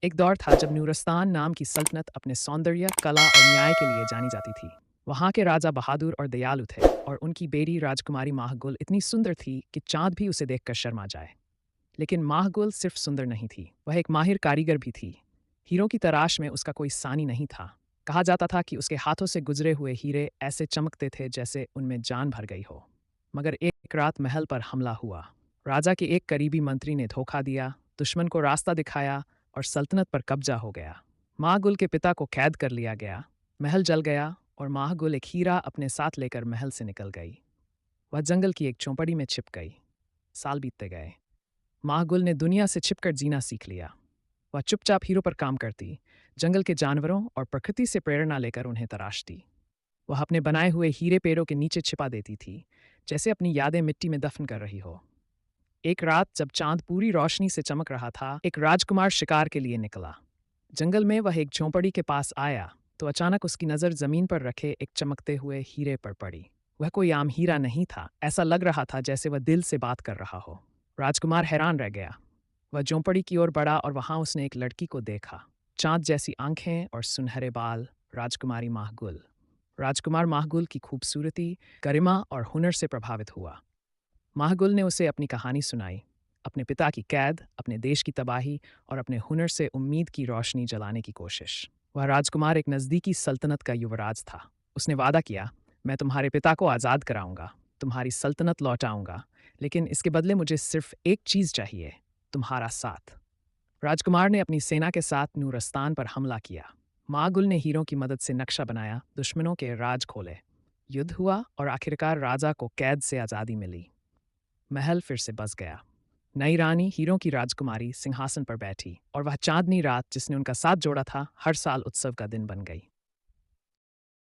एक दौर था जब नूरस्तान नाम की सल्तनत अपने सौंदर्य, कला और न्याय के लिए जानी जाती थी। वहाँ के राजा बहादुर और दयालु थे और उनकी बेटी राजकुमारी माहगुल इतनी सुंदर थी कि चाँद भी उसे देखकर शर्मा जाए। लेकिन माहगुल सिर्फ सुंदर नहीं थी, वह एक माहिर कारीगर भी थी। हीरों की तलाश में उसका कोई सानी नहीं था। कहा जाता था कि उसके हाथों से गुजरे हुए हीरे ऐसे चमकते थे जैसे उनमें जान भर गई हो। मगर एक रात महल पर हमला हुआ। राजा के एक करीबी मंत्री ने धोखा दिया, दुश्मन को रास्ता दिखाया और सल्तनत पर कब्जा हो गया। माहगुल के पिता को कैद कर लिया गया। महल जल गया और माहगुल एक हीरा अपने साथ लेकर महल से निकल गई। वह जंगल की एक झोंपड़ी में छिप गई। साल बीतते गए। माहगुल ने दुनिया से छिपकर जीना सीख लिया। वह चुपचाप हीरों पर काम करती, जंगल के जानवरों और प्रकृति से प्रेरणा लेकर उन्हें तराशती। वह अपने बनाए हुए हीरे पेड़ों के नीचे छिपा देती थी, जैसे अपनी यादें मिट्टी में दफन कर रही हो। एक रात जब चांद पूरी रोशनी से चमक रहा था, एक राजकुमार शिकार के लिए निकला। जंगल में वह एक झोंपड़ी के पास आया तो अचानक उसकी नज़र जमीन पर रखे एक चमकते हुए हीरे पर पड़ी। वह कोई आम हीरा नहीं था, ऐसा लग रहा था जैसे वह दिल से बात कर रहा हो। राजकुमार हैरान रह गया। वह झोंपड़ी की ओर बढ़ा और वहां उसने एक लड़की को देखा। चांद जैसी आंखें और सुनहरे बाल, राजकुमारी माहगुल। राजकुमार माहगुल की खूबसूरती, गरिमा और हुनर से प्रभावित हुआ। माहगुल ने उसे अपनी कहानी सुनाई, अपने पिता की कैद, अपने देश की तबाही और अपने हुनर से उम्मीद की रोशनी जलाने की कोशिश। वह राजकुमार एक नज़दीकी सल्तनत का युवराज था। उसने वादा किया, मैं तुम्हारे पिता को आज़ाद कराऊंगा, तुम्हारी सल्तनत लौटाऊंगा, लेकिन इसके बदले मुझे सिर्फ एक चीज़ चाहिए, तुम्हारा साथ। राजकुमार ने अपनी सेना के साथ नूरस्तान पर हमला किया। मागुल ने हीरों की मदद से नक्शा बनाया, दुश्मनों के राज खोले। युद्ध हुआ और आखिरकार राजा को कैद से आज़ादी मिली। महल फिर से बस गया। नई रानी, हीरों की राजकुमारी, सिंहासन पर बैठी और वह चांदनी रात जिसने उनका साथ जोड़ा था, हर साल उत्सव का दिन बन गई।